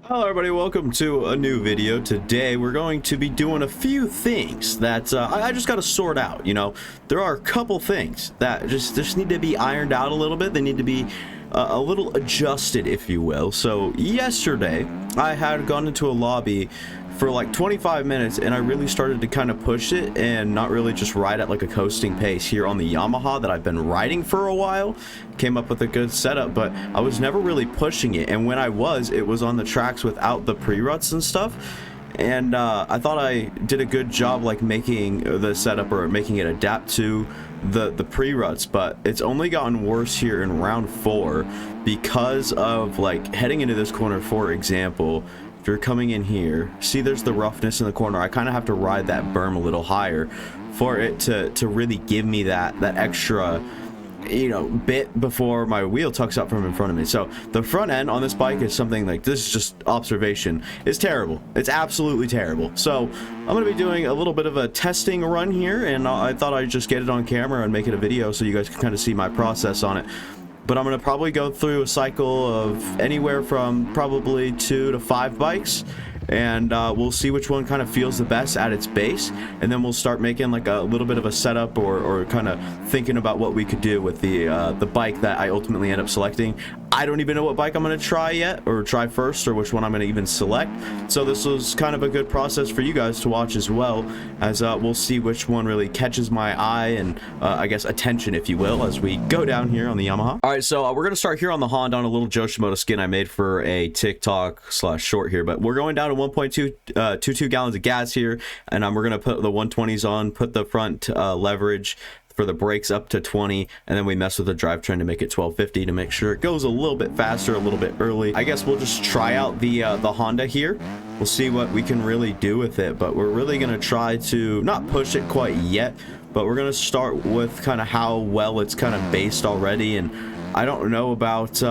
Hello everybody, welcome to a new video. Today we're going to be doing a few things that I just got to sort out. You know, there are a couple things that just need to be ironed out a little bit. They need to be a little adjusted, if you will. So yesterday I had gone into a lobby for like 25 minutes and I really started to kind of push it and not really just ride at like a coasting pace here on the Yamaha that I've been riding for a while. Came up with a good setup, but I was never really pushing it, and when I was, it was on the tracks without the pre-ruts and stuff. And I thought I did a good job like making the setup or making it adapt to the pre-ruts, but it's only gotten worse here in round 4 because of like heading into this corner. For example, if you're coming in here, see there's the roughness in the corner. I kind of have to ride that berm a little higher for it to really give me that extra, you know, bit before my wheel tucks up from in front of me. So the front end on this bike is something like this, is just observation, it's terrible. It's absolutely terrible. So I'm going to be doing a little bit of a testing run here, and I thought I'd just get it on camera and make it a video so you guys can kind of see my process on it. But I'm going to probably go through a cycle of anywhere from probably 2 to 5 bikes, and we'll see which one kind of feels the best at its base, and then we'll start making like a little bit of a setup or kind of thinking about what we could do with the bike that I ultimately end up selecting. I don't even know what bike I'm going to try yet, or try first, or which one I'm going to even select. So this was kind of a good process for you guys to watch as well, as we'll see which one really catches my eye and I guess attention, if you will, as we go down here on the Yamaha. All right, so we're going to start here on the Honda on a little Yoshimoto skin I made for a TikTok/short here, but we're going down to 1.22 gallons of gas here, and we're going to put the 120s on, put the front leverage for the brakes up to 20, and then we mess with the drivetrain to make it 1250 to make sure it goes a little bit faster, a little bit early. I guess we'll just try out the Honda here. We'll see what we can really do with it, but we're really going to try to not push it quite yet, but we're going to start with kind of how well it's kind of based already. And I don't know about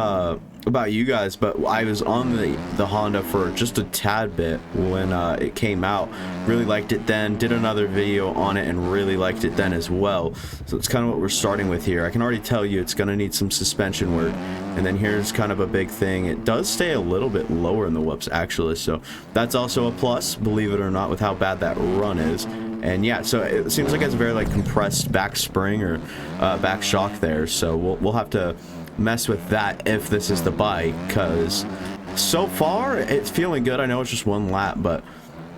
you guys, but I was on the Honda for just a tad bit when it came out. Really liked it then, did another video on it and really liked it then as well. So it's kind of what we're starting with here. I can already tell you it's going to need some suspension work, and then here's kind of a big thing. It does stay a little bit lower in the whoops actually, so that's also a plus, believe it or not, with how bad that run is. And yeah, so it seems like it's a very like compressed back spring or back shock there, so we'll have to mess with that if this is the bike, because so far it's feeling good. I know it's just one lap, but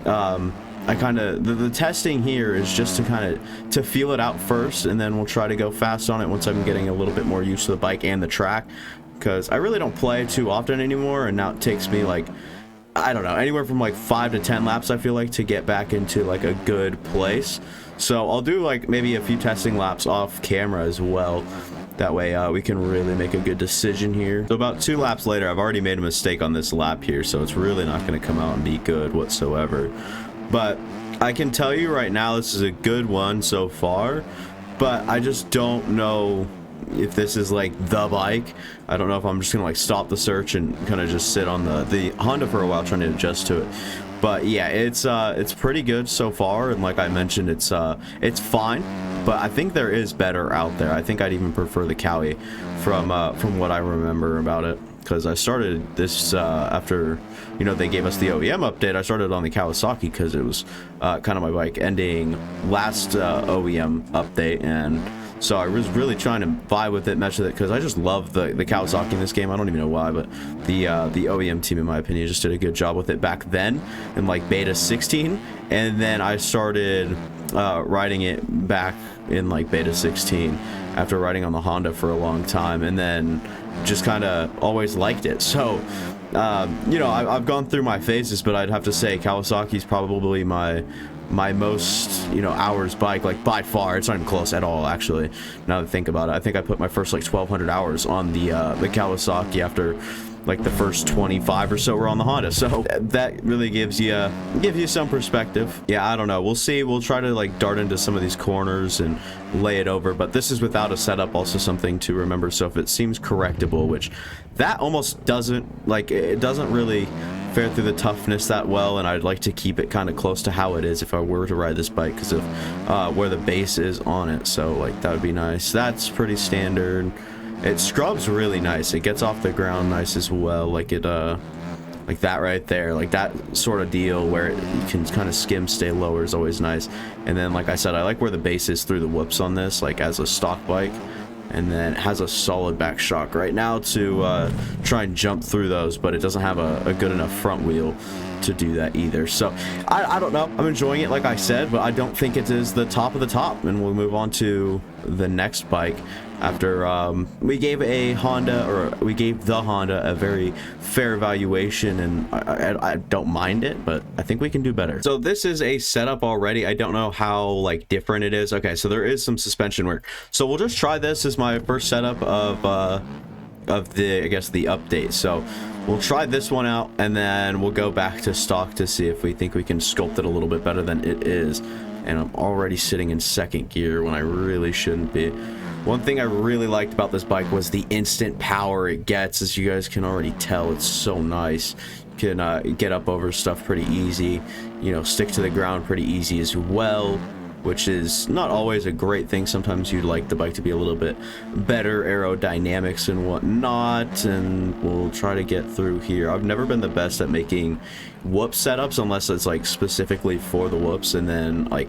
I kind of the testing here is just to kind of to feel it out first, and then we'll try to go fast on it once I'm getting a little bit more used to the bike and the track, because I really don't play too often anymore, and now it takes me like, I don't know, anywhere from like 5 to 10 laps I feel like to get back into like a good place. So I'll do like maybe a few testing laps off camera as well. That way we can really make a good decision here. So about 2 laps later, I've already made a mistake on this lap here, so it's really not going to come out and be good whatsoever. But I can tell you right now, this is a good one so far, but I just don't know if this is like the bike. I don't know if I'm just gonna like stop the search and kind of just sit on the Honda for a while trying to adjust to it. But yeah, it's pretty good so far, and like I mentioned, it's fine, but I think there is better out there. I think I'd even prefer the Cowie from what I remember about it, because I started this after, you know, they gave us the OEM update. I started on the Kawasaki because it was kind of my bike ending last OEM update, and so I was really trying to vibe with it, mesh with it, because I just love the Kawasaki in this game. I don't even know why, but the OEM team, in my opinion, just did a good job with it back then in like beta 16, and then I started riding it back in like beta 16 after riding on the Honda for a long time, and then just kind of always liked it. So you know, I've gone through my phases, but I'd have to say Kawasaki's probably my most, you know, hours bike, like by far. It's not even close at all, actually, now that I think about it. I think I put my first like 1,200 hours on the Kawasaki after like the first 25 or so were on the Honda, so that really gives you some perspective. Yeah, I don't know, we'll see. We'll try to like dart into some of these corners and lay it over, but this is without a setup, also something to remember. So if it seems correctable, which that almost doesn't, like, it doesn't really fare through the toughness that well, and I'd like to keep it kind of close to how it is if I were to ride this bike, because of where the base is on it. So like that would be nice. That's pretty standard. It scrubs really nice. It gets off the ground nice as well. Like it like that right there, like that sort of deal where you can kind of skim, stay lower is always nice. And then, like I said, I like where the base is through the whoops on this, like as a stock bike. And then it has a solid back shock right now to try and jump through those, but it doesn't have a good enough front wheel to do that either. So I don't know, I'm enjoying it, like I said, but I don't think it is the top of the top. And we'll move on to the next bike after we gave the Honda a very fair evaluation, and I don't mind it, but I think we can do better. So this is a setup already. I don't know how like different it is. Okay, so there is some suspension work, so we'll just try this as my first setup of the, I guess, the update. So we'll try this one out, and then we'll go back to stock to see if we think we can sculpt it a little bit better than it is. And I'm already sitting in second gear when I really shouldn't be. One thing I really liked about this bike was the instant power it gets. As you guys can already tell, it's so nice. You can get up over stuff pretty easy, you know, stick to the ground pretty easy as well, which is not always a great thing. Sometimes you'd like the bike to be a little bit better aerodynamics and whatnot, and we'll try to get through here. I've never been the best at making whoop setups unless it's like specifically for the whoops, and then like,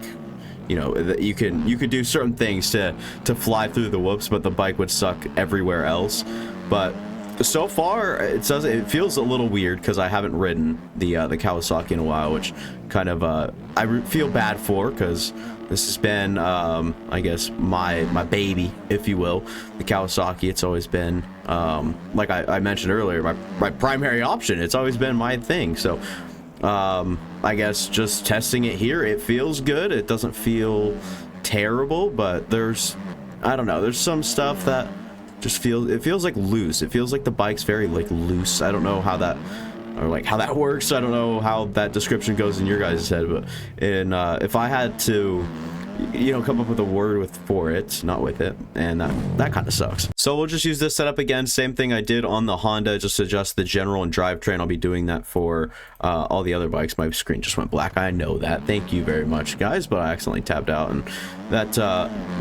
you know, you could do certain things to fly through the whoops, but the bike would suck everywhere else. But so far it feels a little weird because I haven't ridden the Kawasaki in a while, which kind of I feel bad for, because this has been I guess my baby, if you will, the Kawasaki. It's always been like I mentioned earlier, my primary option. It's always been my thing. So I guess just testing it here, it feels good. It doesn't feel terrible, but I don't know, there's some stuff that just feels like loose. It feels like the bike's very like loose. I don't know how that works. I don't know how that description goes in your guys' head, but if I had to, you know, come up with a word for it, not with it, and that kind of sucks. So we'll just use this setup again, same thing I did on the Honda, just adjust the general and drivetrain. I'll be doing that for all the other bikes. My screen just went black, I know that, thank you very much guys, but I accidentally tabbed out, and that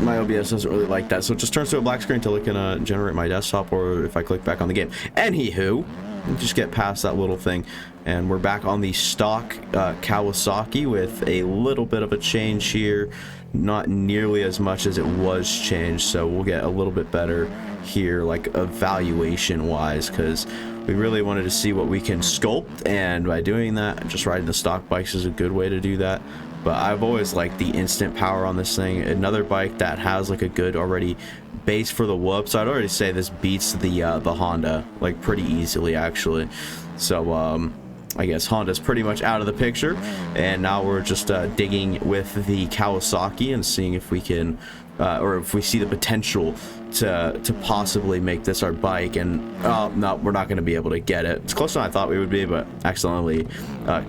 my OBS doesn't really like that, so it just turns to a black screen until it can generate my desktop, or if I click back on the game. Anywho, just get past that little thing, and we're back on the stock Kawasaki with a little bit of a change here. Not nearly as much as it was changed, so we'll get a little bit better here, like evaluation wise, because we really wanted to see what we can sculpt, and by doing that, just riding the stock bikes is a good way to do that. But I've always liked the instant power on this thing. Another bike that has like a good already base for the whoops. I'd already say this beats the Honda like pretty easily actually. So I guess Honda's pretty much out of the picture, and now we're just digging with the Kawasaki and seeing if we can or if we see the potential to possibly make this our bike. And no, we're not going to be able to get it. It's closer than I thought we would be, but accidentally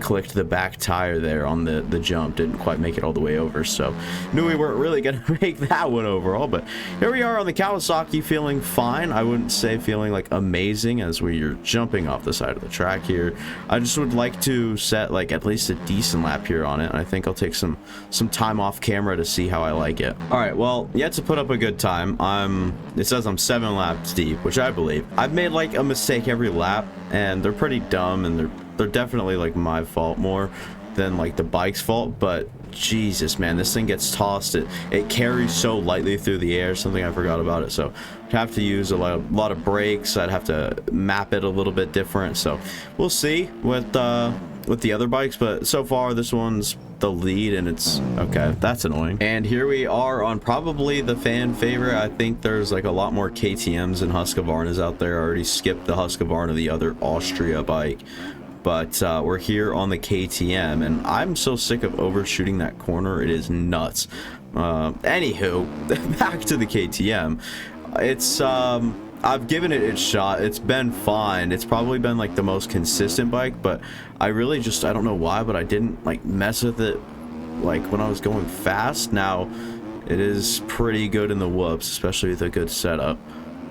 clicked the back tire there on the jump. Didn't quite make it all the way over, so knew we weren't really going to make that one overall. But here we are on the Kawasaki, feeling fine. I wouldn't say feeling like amazing, as we're jumping off the side of the track here. I just would like to set like at least a decent lap here on it, and I think I'll take some time off camera to see how I like it. All right, well, yet to put up a good time. It says I'm 7 laps deep, which I believe. I've made like a mistake every lap, and they're pretty dumb, and they're definitely like my fault more than like the bike's fault. But Jesus, man, this thing gets tossed. It carries so lightly through the air. Something I forgot about it. So I'd have to use a lot of brakes. I'd have to map it a little bit different. So we'll see with the other bikes, but so far this one's the lead, and it's okay. That's annoying. And here we are on probably the fan favorite. I think there's like a lot more KTMs and Husqvarnas out there. I already skipped the Husqvarna, the other Austria bike, but we're here on the KTM, and I'm so sick of overshooting that corner. It is nuts. Anywho, back to the KTM. It's I've given it its shot. It's been fine. It's probably been like the most consistent bike, but I really just, I don't know why, but I didn't like mess with it like when I was going fast. Now it is pretty good in the whoops, especially with a good setup,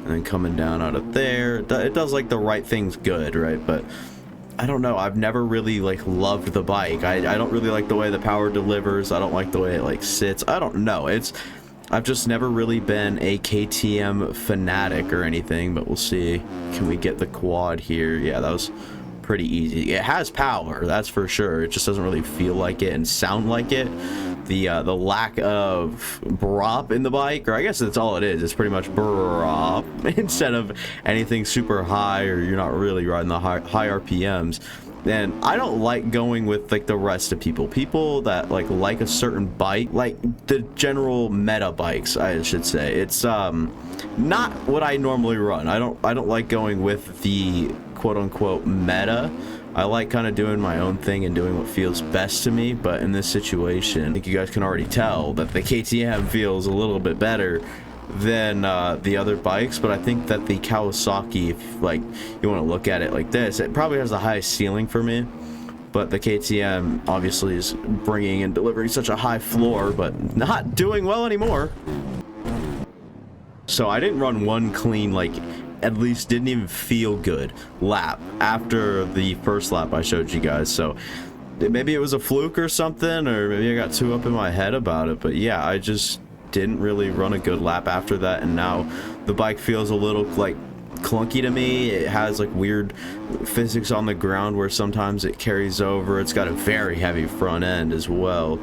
and then coming down out of there, it does like the right things good, right? But I don't know, I've never really like loved the bike. I don't really like the way the power delivers. I don't like the way it like sits. I don't know, I've just never really been a KTM fanatic or anything, but we'll see. Can we get the quad here? Yeah, that was pretty easy. It has power, that's for sure. It just doesn't really feel like it and sound like it. The lack of brop in the bike, or I guess that's all it is. It's pretty much brop instead of anything super high, or you're not really riding the high RPMs. And I don't like going with like the rest of people that like a certain bike, like the general meta bikes, I should say. It's not what I normally run. I don't like going with the quote unquote meta. I like kind of doing my own thing and doing what feels best to me. But in this situation, I think you guys can already tell that the KTM feels a little bit better than the other bikes. But I think that the Kawasaki, if like you want to look at it like this, it probably has the highest ceiling for me. But the KTM obviously is bringing and delivering such a high floor, but not doing well anymore. So I didn't run one clean, like at least didn't even feel good lap after the first lap I showed you guys. So maybe it was a fluke or something, or maybe I got too up in my head about it. But yeah, I just didn't really run a good lap after that, and now the bike feels a little like clunky to me. It has like weird physics on the ground where sometimes it carries over. It's got a very heavy front end as well,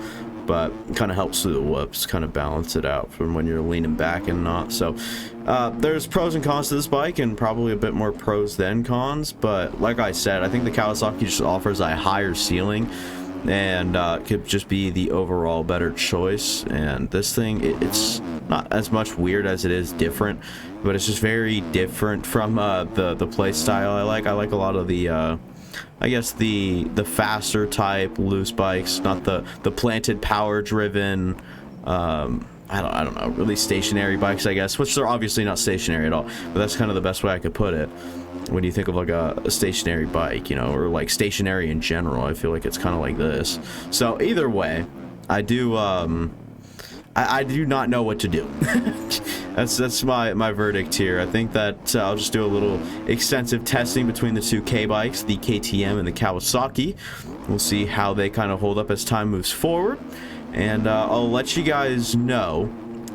but kind of helps through the whoops, kind of balance it out from when you're leaning back and not. So there's pros and cons to this bike, and probably a bit more pros than cons. But like I said, I think the Kawasaki just offers a higher ceiling, and could just be the overall better choice. And this thing, it's not as much weird as it is different, but it's just very different from the play style I like. I like a lot of the I guess the faster type loose bikes, not the planted power driven I don't know, really stationary bikes, I guess, which they're obviously not stationary at all, but that's kind of the best way I could put it. When you think of like a stationary bike, you know, or like stationary in general, I feel like it's kind of like this. So either way, I do I do not know what to do. that's my verdict here. I think that I'll just do a little extensive testing between the two K bikes, the KTM and the Kawasaki. We'll see how they kind of hold up as time moves forward, and I'll let you guys know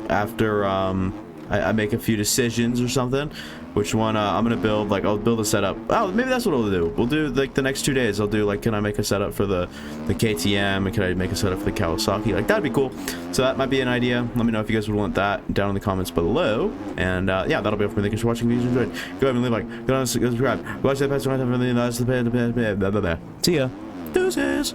after I make a few decisions or something, which one I'm gonna build. Like, I'll build a setup. Oh, maybe that's what I'll do. We'll do like the next 2 days. I'll do like, can I make a setup for the KTM, and can I make a setup for the Kawasaki? Like, that'd be cool. So that might be an idea. Let me know if you guys would want that down in the comments below. And yeah, that'll be all for me. Thank you for watching. If you enjoyed, go ahead and leave a like, go on, subscribe, watch that past. See ya. Deuces.